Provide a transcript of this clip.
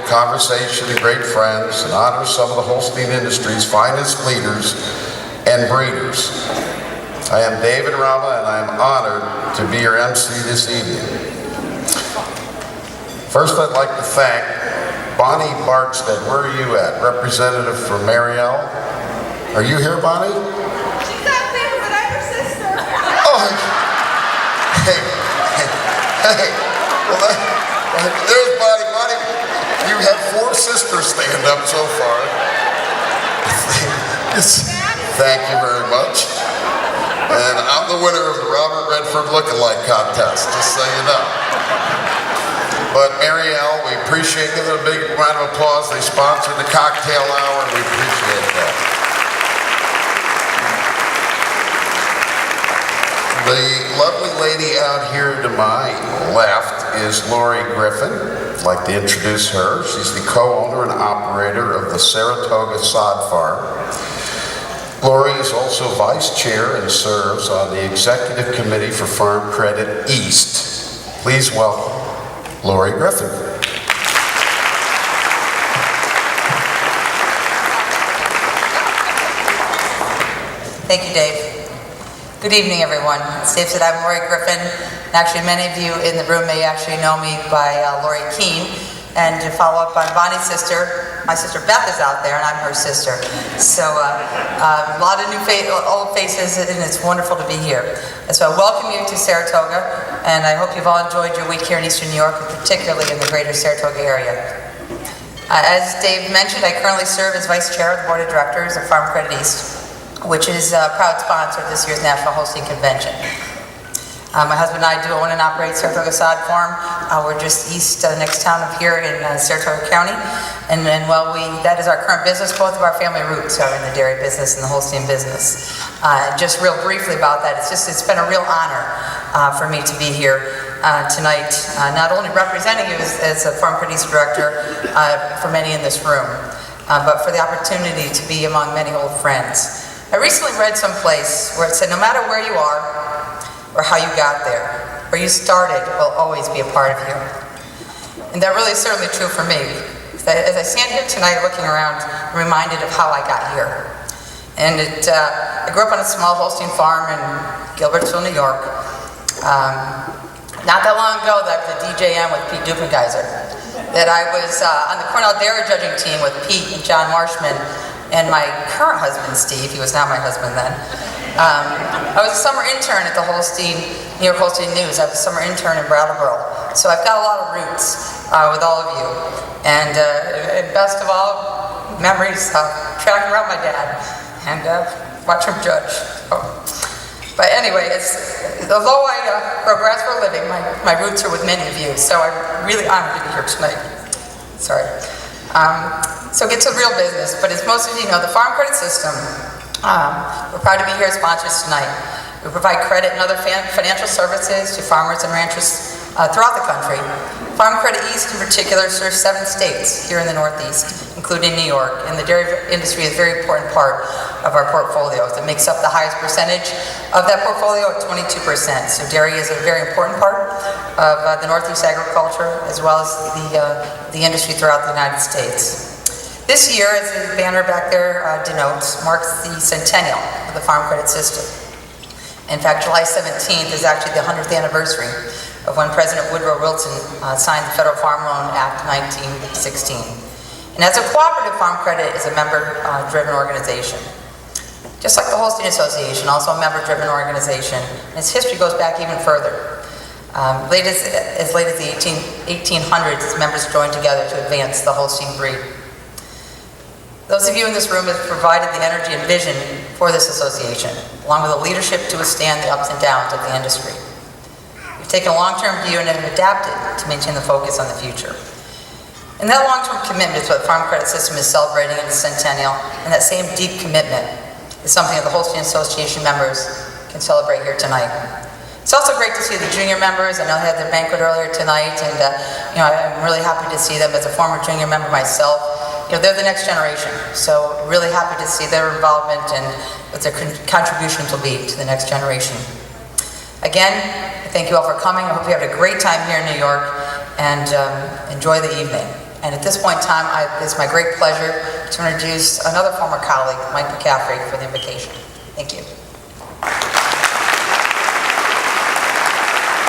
Conversation, great friends, and honor some of the Holstein industry's finest leaders and breeders. I am David Rama, and I am honored to be your MC this evening. First, I'd like to thank Bonnie Barkstead. Where are you at? Representative for Mariel. Are you here, Bonnie? She's not there, but I'm her sister. Oh, hey. Well, there's Bonnie. Bonnie, you have 4 sisters stand up so far. Thank you very much. And I'm the winner of the Robert Redford Lookalike Contest, just so you know. But Mariel, we appreciate, give them a big round of applause. They sponsored the cocktail hour, and we appreciate that. The lovely lady out here to my left is Lori Griffin. I'd like to introduce her. She's the co-owner and operator of the Saratoga Sod Farm. Lori is also vice chair and serves on the executive committee for Farm Credit East. Please welcome Lori Griffin. Thank you, Dave. Good evening, everyone. As Dave said, I'm Lori Griffin. Actually, many of you in the room may actually know me by Lori Keene. And to follow up on Bonnie's sister, my sister Beth is out there, and I'm her sister. So a lot of old faces, and it's wonderful to be here. And so I welcome you to Saratoga, and I hope you've all enjoyed your week here in Eastern New York, and particularly in the greater Saratoga area. As Dave mentioned, I currently serve as vice chair of the board of directors of Farm Credit East, which is a proud sponsor of this year's National Holstein Convention. My husband and I do own and operate Saratoga Sod Farm. We're just east next town of here in Saratoga County. And that is our current business. Both of our family roots are in the dairy business and the Holstein business. Just real briefly about that, it's been a real honor for me to be here tonight, not only representing you as a Farm Credit East director for many in this room, but for the opportunity to be among many old friends. I recently read someplace where it said, no matter where you are, or how you got there, where you started will always be a part of you. And that really is certainly true for me. As I stand here tonight looking around, I'm reminded of how I got here. And I grew up on a small Holstein farm in Gilbertsville, New York. Not that long ago, that was the DJM with Pete Dupenheiser. That I was on the Cornell Dairy Judging team with Pete and John Marshman and my current husband, Steve. He was not my husband then. I was a summer intern at the New York Holstein News. I was a summer intern in Brattleboro. So I've got a lot of roots with all of you. And best of all, memories of tracking around my dad and watch him judge. But anyway, although I grow grass for a living, my roots are with many of you. So I'm really honored to be here tonight. Sorry. So get to the real business. But as most of you know, the Farm Credit System, we're proud to be here as sponsors tonight. We provide credit and other financial services to farmers and ranchers throughout the country. Farm Credit East in particular serves 7 states here in the Northeast, including New York, and the dairy industry is a very important part of our portfolio. It makes up the highest percentage of that portfolio at 22%. So dairy is a very important part of the Northeast agriculture, as well as the industry throughout the United States. This year, as the banner back there denotes, marks the centennial of the Farm Credit System. In fact, July 17th is actually the 100th anniversary of when President Woodrow Wilson signed the Federal Farm Loan Act 1916. And as a cooperative, Farm Credit is a member-driven organization. Just like the Holstein Association, also a member-driven organization. And its history goes back even further. As late as the 1800s, its members joined together to advance the Holstein breed. Those of you in this room have provided the energy and vision for this association, along with the leadership to withstand the ups and downs of the industry. We've taken a long-term view and have adapted to maintain the focus on the future. And that long-term commitment is what the Farm Credit System is celebrating in the centennial, and that same deep commitment is something that the Holstein Association members can celebrate here tonight. It's also great to see the junior members. I know they had their banquet earlier tonight, and I'm really happy to see them. As a former junior member myself, they're the next generation. So really happy to see their involvement and what their contributions will be to the next generation. Again, thank you all for coming. I hope you have a great time here in New York, and enjoy the evening. And at this point in time, it's my great pleasure to introduce another former colleague, Mike McCaffrey, for the invocation.